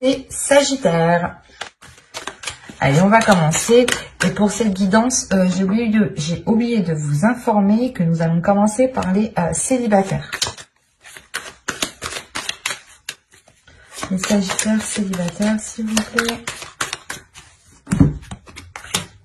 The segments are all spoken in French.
Et Sagittaire. Allez, on va commencer. Et pour cette guidance, j'ai oublié de vous informer que nous allons commencer par les célibataires. Les Sagittaires célibataires, s'il vous plaît.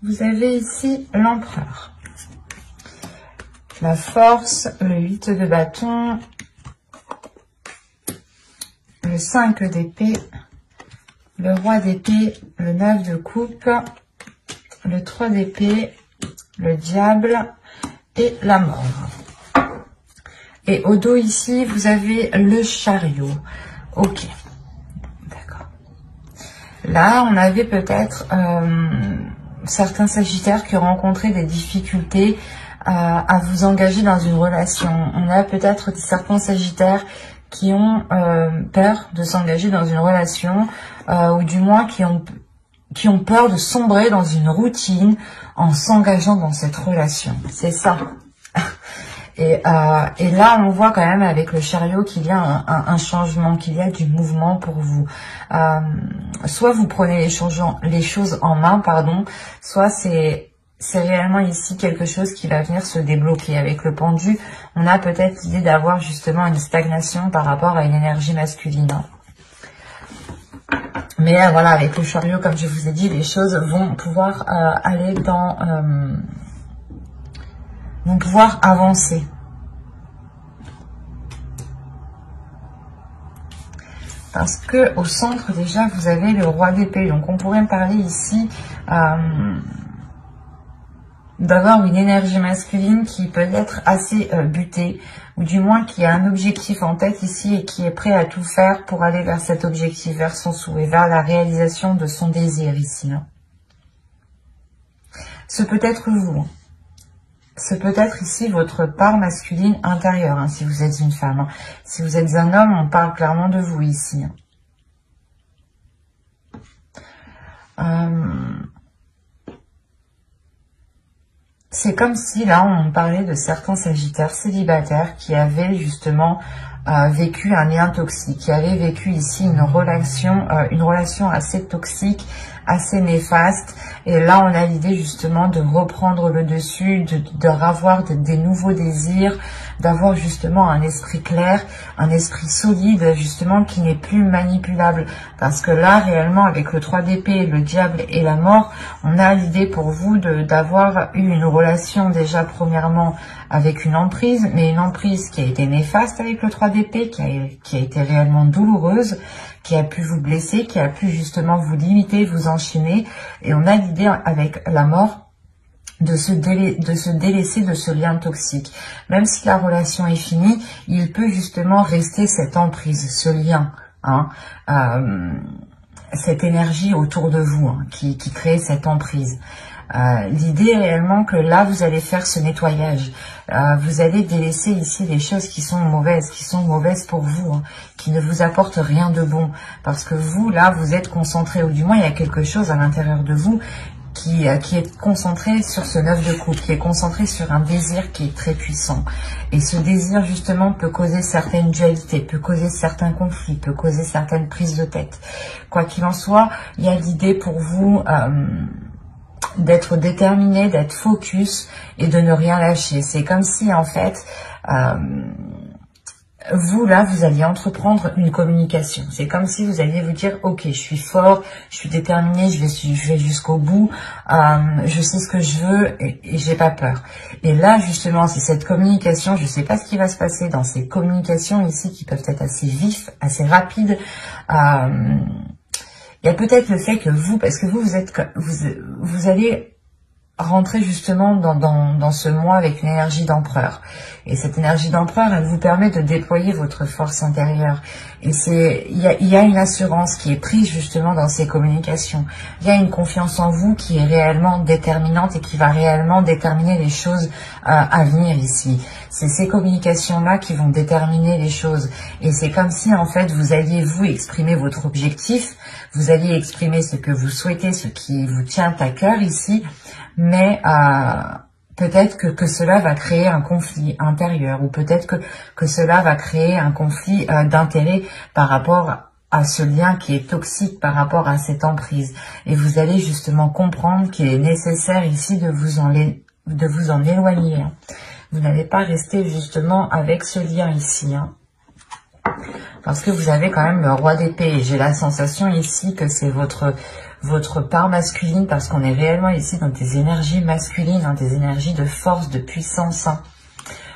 Vous avez ici l'Empereur, la Force, le 8 de bâton, le 5 d'épée, le Roi d'épée, le 9 de coupe, le 3 d'épée, le Diable et la Mort. Et au dos ici, vous avez le Chariot. Ok, d'accord. Là, on avait peut-être certains Sagittaires qui ont rencontré des difficultés à vous engager dans une relation. On a peut-être certains Sagittaires qui ont peur de s'engager dans une relation, ou du moins qui ont peur de sombrer dans une routine en s'engageant dans cette relation. C'est ça. Et là, on voit quand même avec le Chariot qu'il y a un changement, qu'il y a du mouvement pour vous. Soit vous prenez les choses en main, pardon, soit c'est réellement ici quelque chose qui va venir se débloquer. Avec le Pendu, on a peut-être l'idée d'avoir justement une stagnation par rapport à une énergie masculine. Mais voilà, avec le Chariot, comme je vous ai dit, les choses vont pouvoir aller dans... vont pouvoir avancer. Parce que au centre, déjà, vous avez le Roi d'épée. Donc, on pourrait parler ici... d'avoir une énergie masculine qui peut être assez butée, ou du moins qui a un objectif en tête ici et qui est prêt à tout faire pour aller vers cet objectif, vers son souhait, vers la réalisation de son désir ici. Ce peut être vous. Ce peut être ici votre part masculine intérieure, hein, si vous êtes une femme. Si vous êtes un homme, on parle clairement de vous ici. C'est comme si, là, on parlait de certains Sagittaires célibataires qui avaient justement vécu un lien toxique, qui avaient vécu ici une relation assez toxique, assez néfaste. Et là, on a l'idée justement de reprendre le dessus, de revoir des nouveaux désirs, d'avoir justement un esprit clair, un esprit solide, justement, qui n'est plus manipulable. Parce que là, réellement, avec le 3 d'épée, le Diable et la Mort, on a l'idée pour vous d'avoir eu une relation déjà, premièrement, avec une emprise, mais une emprise qui a été néfaste avec le 3 d'épée, qui a été réellement douloureuse, qui a pu vous blesser, qui a pu justement vous limiter, vous enchaîner. Et on a l'idée avec la Mort de se délaisser de ce lien toxique. Même si la relation est finie, il peut justement rester cette emprise, ce lien, hein, cette énergie autour de vous, hein, qui crée cette emprise. L'idée est réellement que là, vous allez faire ce nettoyage. Vous allez délaisser ici les choses qui sont mauvaises pour vous, hein, qui ne vous apportent rien de bon. Parce que vous, là, vous êtes concentré, ou du moins, il y a quelque chose à l'intérieur de vous qui est concentré sur ce 9 de coupe, qui est concentré sur un désir qui est très puissant. Et ce désir, justement, peut causer certaines dualités, peut causer certains conflits, peut causer certaines prises de tête. Quoi qu'il en soit, il y a l'idée pour vous... d'être déterminé, d'être focus et de ne rien lâcher. C'est comme si, en fait, vous, là, vous alliez entreprendre une communication. C'est comme si vous alliez vous dire, ok, je suis fort, je suis déterminé, je vais jusqu'au bout, je sais ce que je veux et j'ai pas peur. Et là, justement, c'est cette communication, je sais pas ce qui va se passer dans ces communications ici qui peuvent être assez vives, assez rapides. Il y a peut-être le fait que vous, parce que vous allez rentrer justement dans ce mois avec une énergie d'empereur. Et cette énergie d'empereur, elle vous permet de déployer votre force intérieure. Et il y a une assurance qui est prise justement dans ces communications. Il y a une confiance en vous qui est réellement déterminante et qui va réellement déterminer les choses à venir ici. C'est ces communications-là qui vont déterminer les choses. Et c'est comme si, en fait, vous alliez, vous, exprimer votre objectif, vous alliez exprimer ce que vous souhaitez, ce qui vous tient à cœur ici, mais peut-être que cela va créer un conflit intérieur, ou peut-être que cela va créer un conflit d'intérêt par rapport à ce lien qui est toxique par rapport à cette emprise. Et vous allez justement comprendre qu'il est nécessaire ici de vous en éloigner. Hein. Vous n'allez pas rester justement avec ce lien ici. Hein. Parce que vous avez quand même le roi d'épée. J'ai la sensation ici que c'est votre part masculine, parce qu'on est réellement ici dans des énergies masculines, hein, des énergies de force, de puissance. Hein.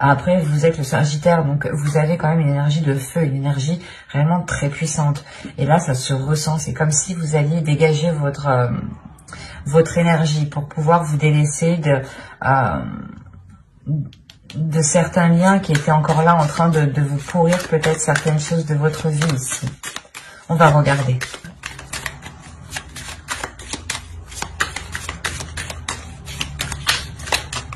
Après, vous êtes le Sagittaire, donc vous avez quand même une énergie de feu, une énergie réellement très puissante. Et là, ça se ressent. C'est comme si vous alliez dégager votre énergie pour pouvoir vous délaisser de certains liens qui étaient encore là en train de vous pourrir peut-être certaines choses de votre vie ici. On va regarder.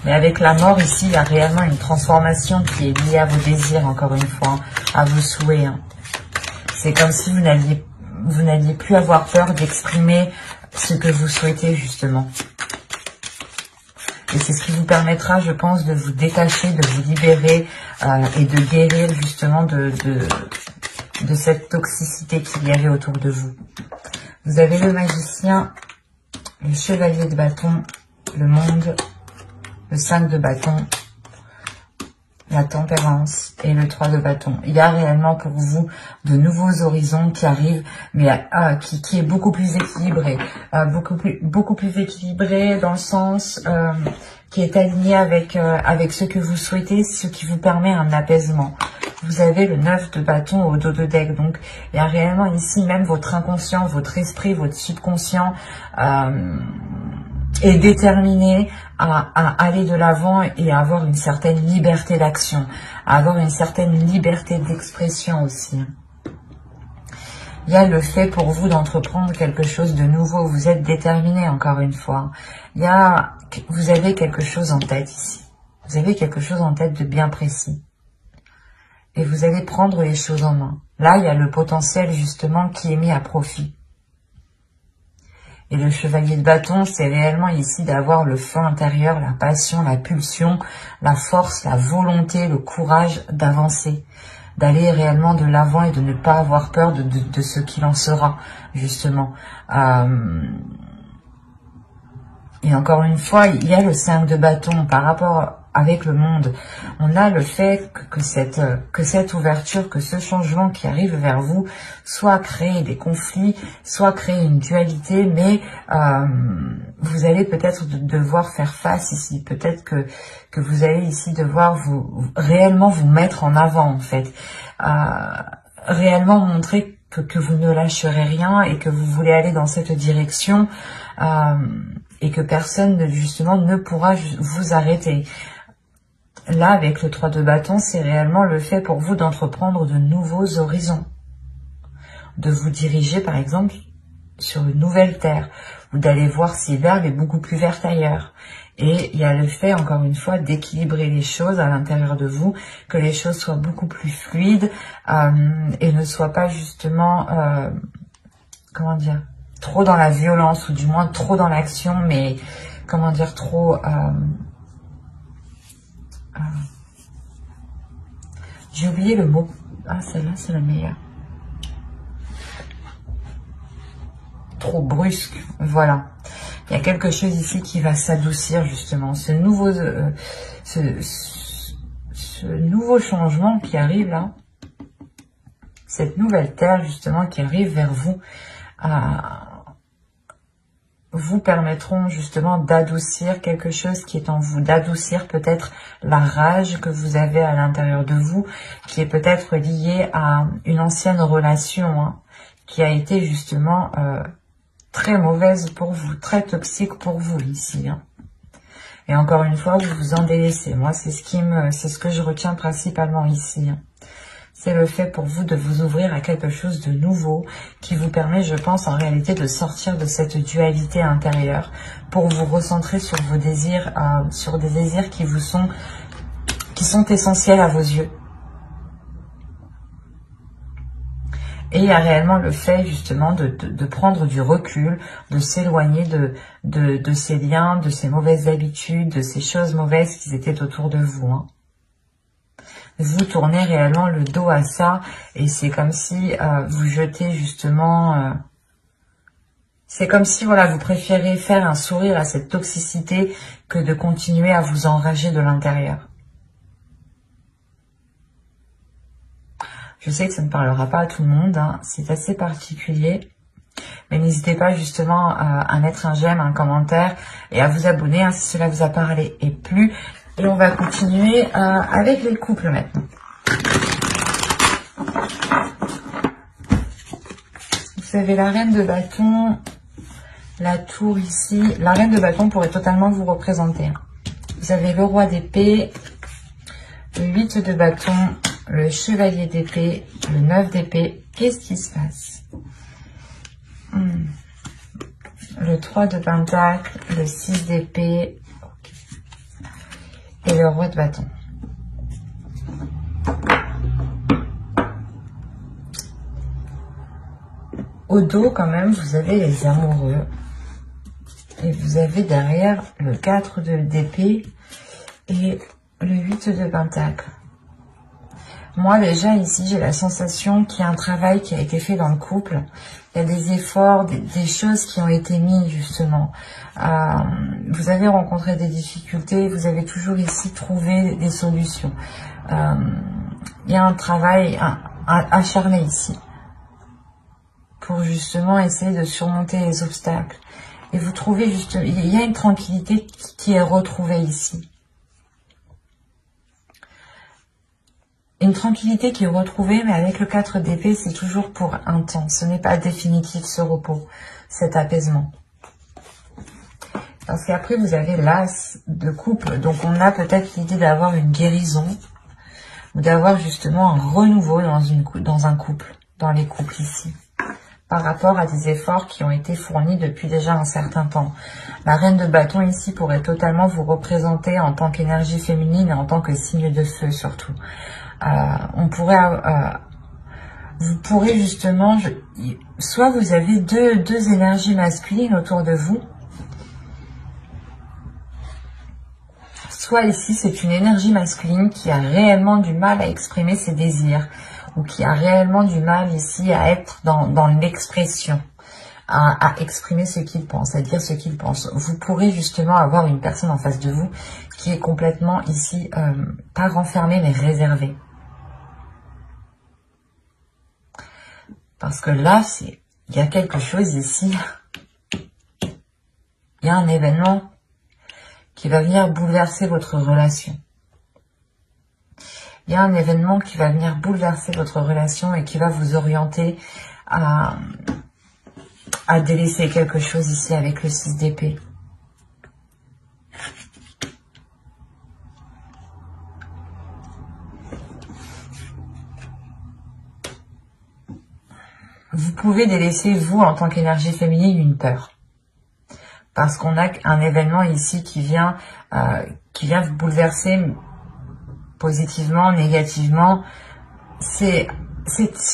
Mais avec la mort ici, il y a réellement une transformation qui est liée à vos désirs, encore une fois, hein, à vos souhaits. Hein. C'est comme si vous n'alliez plus avoir peur d'exprimer ce que vous souhaitez, justement. Et c'est ce qui vous permettra, je pense, de vous détacher, de vous libérer et de guérir, justement, de cette toxicité qu'il y avait autour de vous. Vous avez le magicien, le chevalier de bâton, le monde, le 5 de bâton, la tempérance et le 3 de bâton. Il y a réellement pour vous de nouveaux horizons qui arrivent, mais qui est beaucoup plus équilibré. Beaucoup plus équilibré dans le sens qui est aligné avec ce que vous souhaitez, ce qui vous permet un apaisement. Vous avez le 9 de bâton au dos de deck. Donc, il y a réellement ici même votre inconscient, votre esprit, votre subconscient est déterminé à aller de l'avant et à avoir une certaine liberté d'action, à avoir une certaine liberté d'expression aussi. Il y a le fait pour vous d'entreprendre quelque chose de nouveau. Vous êtes déterminé, encore une fois. Vous avez quelque chose en tête ici. Vous avez quelque chose en tête de bien précis. Et vous allez prendre les choses en main. Là, il y a le potentiel, justement, qui est mis à profit. Et le chevalier de bâton, c'est réellement ici d'avoir le feu intérieur, la passion, la pulsion, la force, la volonté, le courage d'avancer, d'aller réellement de l'avant et de ne pas avoir peur de ce qu'il en sera, justement. Et encore une fois, il y a le 5 de bâton par rapport avec le monde. On a le fait que cette ouverture, que ce changement qui arrive vers vous, soit créer des conflits, soit créer une dualité, mais vous allez peut-être devoir faire face ici. Peut-être que vous allez ici devoir réellement vous mettre en avant, en fait. Réellement montrer que vous ne lâcherez rien et que vous voulez aller dans cette direction et que personne, justement, ne pourra vous arrêter. Là, avec le 3 de bâton, c'est réellement le fait pour vous d'entreprendre de nouveaux horizons. De vous diriger, par exemple, sur une nouvelle terre. Ou d'aller voir si l'herbe est beaucoup plus verte ailleurs. Et il y a le fait, encore une fois, d'équilibrer les choses à l'intérieur de vous. Que les choses soient beaucoup plus fluides. Et ne soient pas, justement, comment dire, trop dans la violence. Ou du moins trop dans l'action. Mais, comment dire, trop... j'ai oublié le mot. Ah, celle-là, c'est la meilleure. Trop brusque. Voilà. Il y a quelque chose ici qui va s'adoucir, justement. Ce nouveau changement qui arrive là. Cette nouvelle terre, justement, qui arrive vers vous. Vous permettront justement d'adoucir quelque chose qui est en vous, d'adoucir peut-être la rage que vous avez à l'intérieur de vous, qui est peut-être liée à une ancienne relation, hein, qui a été justement très mauvaise pour vous, très toxique pour vous ici. Hein. Et encore une fois, vous vous en délaissez. Moi, c'est ce que je retiens principalement ici. Hein. C'est le fait pour vous de vous ouvrir à quelque chose de nouveau qui vous permet, je pense, en réalité de sortir de cette dualité intérieure pour vous recentrer sur vos désirs, sur des désirs qui sont essentiels à vos yeux. Et il y a réellement le fait justement de prendre du recul, de s'éloigner de ces liens, de ces mauvaises habitudes, de ces choses mauvaises qui étaient autour de vous. Hein. vous tournez réellement le dos à ça et c'est comme si vous jetez justement... c'est comme si voilà, vous préférez faire un sourire à cette toxicité que de continuer à vous enrager de l'intérieur. Je sais que ça ne parlera pas à tout le monde, hein, c'est assez particulier. Mais n'hésitez pas justement à mettre un j'aime, un commentaire et à vous abonner hein, si cela vous a parlé et plu. Et on va continuer avec les couples maintenant. Vous avez la reine de bâton, la tour ici. La reine de bâton pourrait totalement vous représenter. Vous avez le roi d'épée, le 8 de bâton, le chevalier d'épée, le 9 d'épée. Qu'est-ce qui se passe? Le 3 de pentacle, le 6 d'épée et le roi de bâton. Au dos, quand même, vous avez les amoureux. Et vous avez derrière le 4 d'épée et le 8 de pentacle. Moi, déjà, ici, j'ai la sensation qu'il y a un travail qui a été fait dans le couple. Il y a des efforts, des choses qui ont été mises, justement. Vous avez rencontré des difficultés, vous avez toujours ici trouvé des solutions. Il y a un travail acharné ici pour justement essayer de surmonter les obstacles. Et vous trouvez justement, il y a une tranquillité qui est retrouvée ici. Une tranquillité qui est retrouvée, mais avec le 4 d'épée, c'est toujours pour un temps. Ce n'est pas définitif ce repos, cet apaisement. Parce qu'après, vous avez l'as de couple. Donc, on a peut-être l'idée d'avoir une guérison ou d'avoir justement un renouveau dans un couple, dans les couples ici, par rapport à des efforts qui ont été fournis depuis déjà un certain temps. La reine de bâton ici pourrait totalement vous représenter en tant qu'énergie féminine et en tant que signe de feu surtout. Vous pourrez justement, soit vous avez deux énergies masculines autour de vous, soit ici c'est une énergie masculine qui a réellement du mal à exprimer ses désirs, ou qui a réellement du mal ici à être dans l'expression, à exprimer ce qu'il pense, à dire ce qu'il pense. Vous pourrez justement avoir une personne en face de vous qui est complètement ici, pas renfermée mais réservée. Parce que là, il y a quelque chose ici, il y a un événement qui va venir bouleverser votre relation. Il y a un événement qui va venir bouleverser votre relation et qui va vous orienter à délaisser quelque chose ici avec le 6 d'épée. Vous pouvez délaisser, vous, en tant qu'énergie féminine, une peur. Parce qu'on a un événement ici qui vient vous bouleverser positivement, négativement.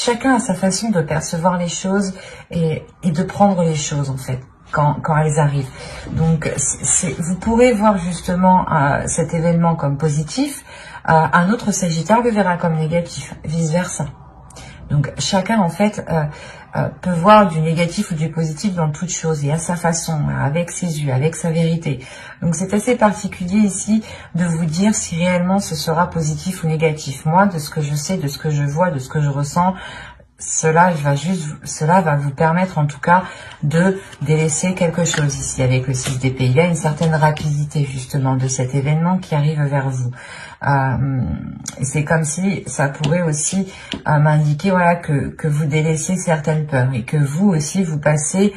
Chacun a sa façon de percevoir les choses et de prendre les choses, en fait, quand elles arrivent. Donc, vous pourrez voir justement cet événement comme positif. Un autre Sagittaire le verra comme négatif, vice-versa. Donc, chacun, en fait, peut voir du négatif ou du positif dans toute chose, et à sa façon, avec ses yeux, avec sa vérité. Donc, c'est assez particulier ici de vous dire si réellement ce sera positif ou négatif. Moi, de ce que je sais, de ce que je vois, de ce que je ressens, cela va vous permettre en tout cas de délaisser quelque chose ici avec le 6 d'épée. Il y a une certaine rapidité justement de cet événement qui arrive vers vous. C'est comme si ça pourrait aussi m'indiquer voilà, que vous délaissez certaines peurs et que vous aussi vous passez,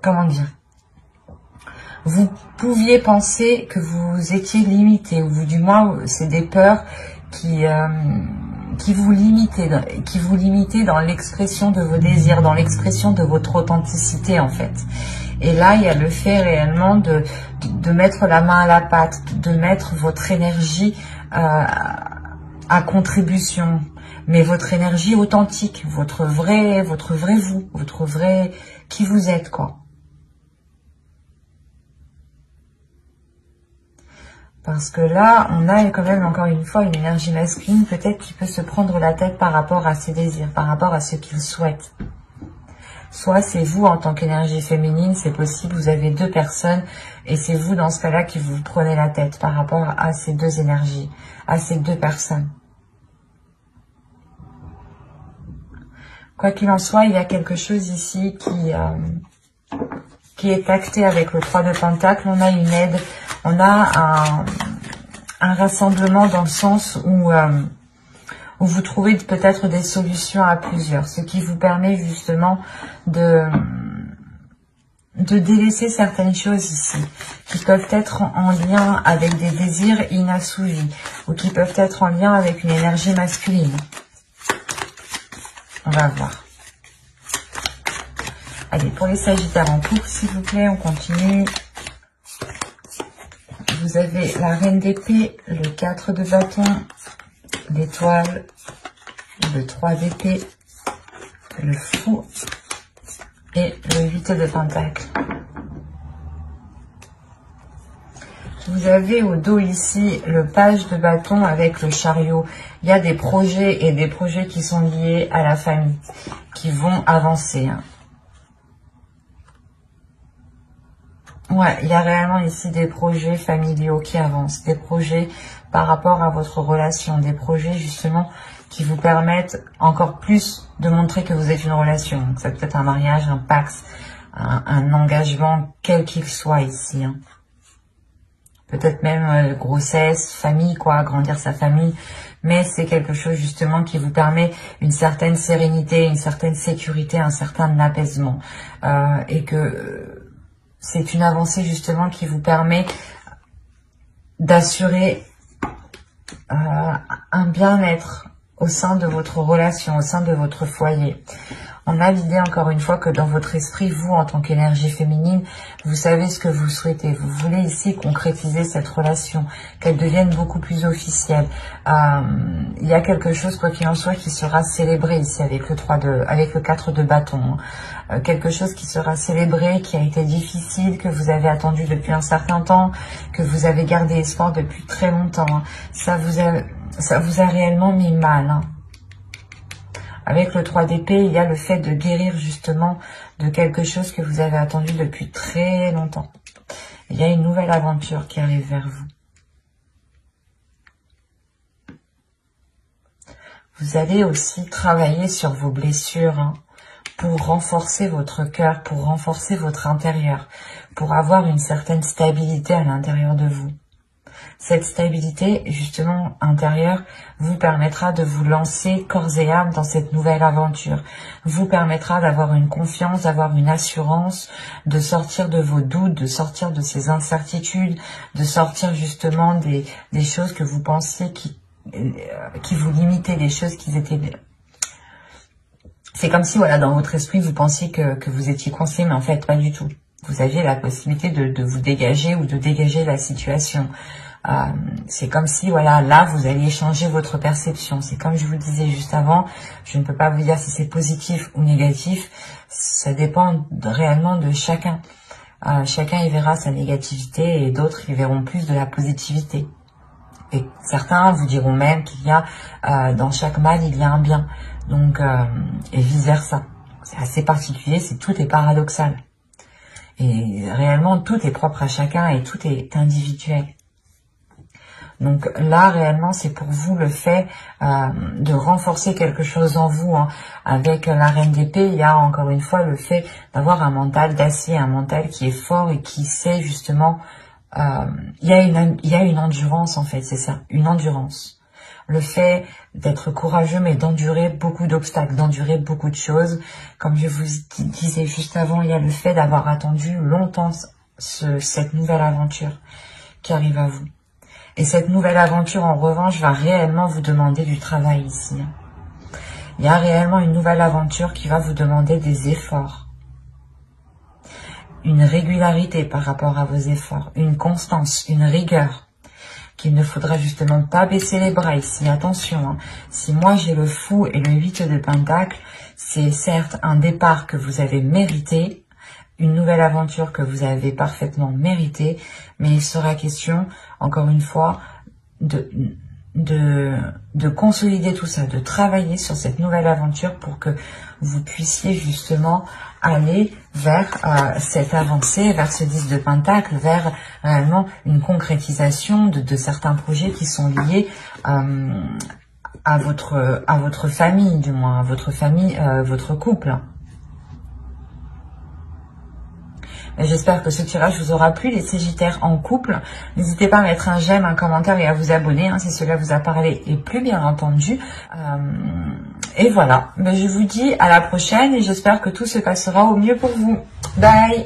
comment dire, vous pouviez penser que vous étiez limité, ou du moins c'est des peurs qui vous limitaient dans l'expression de vos désirs, dans l'expression de votre authenticité en fait. Et là, il y a le fait réellement de mettre la main à la pâte, de mettre votre énergie à contribution, mais votre énergie authentique, votre vrai vous, votre vrai qui vous êtes, quoi. Parce que là, on a quand même encore une fois une énergie masculine peut-être qui peut se prendre la tête par rapport à ses désirs, par rapport à ce qu'il souhaite. Soit c'est vous en tant qu'énergie féminine, c'est possible, vous avez deux personnes et c'est vous dans ce cas-là qui vous prenez la tête par rapport à ces deux énergies, à ces deux personnes. Quoi qu'il en soit, il y a quelque chose ici qui est acté avec le 3 de Pentacle. On a une aide, on a un rassemblement dans le sens où vous trouvez peut-être des solutions à plusieurs, ce qui vous permet justement de délaisser certaines choses ici, qui peuvent être en lien avec des désirs inassouvis, ou qui peuvent être en lien avec une énergie masculine. On va voir. Allez, pour les Sagittaires en couple, s'il vous plaît, on continue. Vous avez la Reine d'épée, le 4 de bâton, l'étoile, le 3 d'épée, le fou et le 8 de pentacle. Vous avez au dos ici le page de bâton avec le chariot. Il y a des projets et des projets qui sont liés à la famille, qui vont avancer. Ouais, il y a réellement ici des projets familiaux qui avancent, des projets par rapport à votre relation, des projets justement qui vous permettent encore plus de montrer que vous êtes une relation. Donc ça peut être un mariage, un pax, un engagement, quel qu'il soit ici. Peut-être même grossesse, famille, quoi, agrandir sa famille. Mais c'est quelque chose justement qui vous permet une certaine sérénité, une certaine sécurité, un certain apaisement. Et que c'est une avancée justement qui vous permet d'assurer un bien-être au sein de votre relation, au sein de votre foyer. On a l'idée encore une fois que dans votre esprit, vous en tant qu'énergie féminine, vous savez ce que vous souhaitez. Vous voulez ici concrétiser cette relation, qu'elle devienne beaucoup plus officielle. Il y a quelque chose, quoi qu'il en soit, qui sera célébré ici avec le 4 de bâton. Quelque chose qui sera célébré, qui a été difficile, que vous avez attendu depuis un certain temps, que vous avez gardé espoir depuis très longtemps. Ça vous a réellement mis mal. Avec le 3 d'épée, il y a le fait de guérir justement de quelque chose que vous avez attendu depuis très longtemps. Il y a une nouvelle aventure qui arrive vers vous. Vous allez aussi travailler sur vos blessures pour renforcer votre cœur, pour renforcer votre intérieur, pour avoir une certaine stabilité à l'intérieur de vous. Cette stabilité, justement, intérieure, vous permettra de vous lancer corps et âme dans cette nouvelle aventure. Vous permettra d'avoir une confiance, d'avoir une assurance, de sortir de vos doutes, de sortir de ces incertitudes, de sortir justement des choses que vous pensiez qui vous limitaient, des choses qui étaient... C'est comme si, voilà, dans votre esprit, vous pensiez que vous étiez coincé, mais en fait, pas du tout. Vous aviez la possibilité de vous dégager ou de dégager la situation. C'est comme si, voilà, là, vous alliez changer votre perception. C'est comme je vous disais juste avant, je ne peux pas vous dire si c'est positif ou négatif. Ça dépend réellement de chacun. Chacun y verra sa négativité et d'autres y verront plus de la positivité. Et certains vous diront même qu'il y a, dans chaque mal, il y a un bien. Donc, et vice-versa. C'est assez particulier, tout est paradoxal. Et réellement, tout est propre à chacun et tout est individuel. Donc là, réellement, c'est pour vous le fait de renforcer quelque chose en vous. Avec la Reine d'épée, il y a encore une fois le fait d'avoir un mental d'acier, un mental qui est fort et qui sait justement... il y a une endurance en fait, c'est ça, une endurance. Le fait d'être courageux mais d'endurer beaucoup d'obstacles, d'endurer beaucoup de choses. Comme je vous disais juste avant, il y a le fait d'avoir attendu longtemps cette nouvelle aventure qui arrive à vous. Et cette nouvelle aventure, en revanche, va réellement vous demander du travail ici. Il y a réellement une nouvelle aventure qui va vous demander des efforts. Une régularité par rapport à vos efforts. Une constance, une rigueur. Qu'il ne faudra justement pas baisser les bras ici. Attention, si moi j'ai le fou et le 8 de pentacle, c'est certes un départ que vous avez mérité, une nouvelle aventure que vous avez parfaitement méritée, mais il sera question, encore une fois, de consolider tout ça, de travailler sur cette nouvelle aventure pour que vous puissiez justement aller vers cette avancée, vers ce 10 de Pentacle, vers réellement une concrétisation de certains projets qui sont liés à votre famille, du moins, à votre famille, votre couple. J'espère que ce tirage vous aura plu, les Sagittaires en couple. N'hésitez pas à mettre un j'aime, un commentaire et à vous abonner si cela vous a parlé et plus bien entendu. Et voilà, je vous dis à la prochaine et j'espère que tout se passera au mieux pour vous. Bye!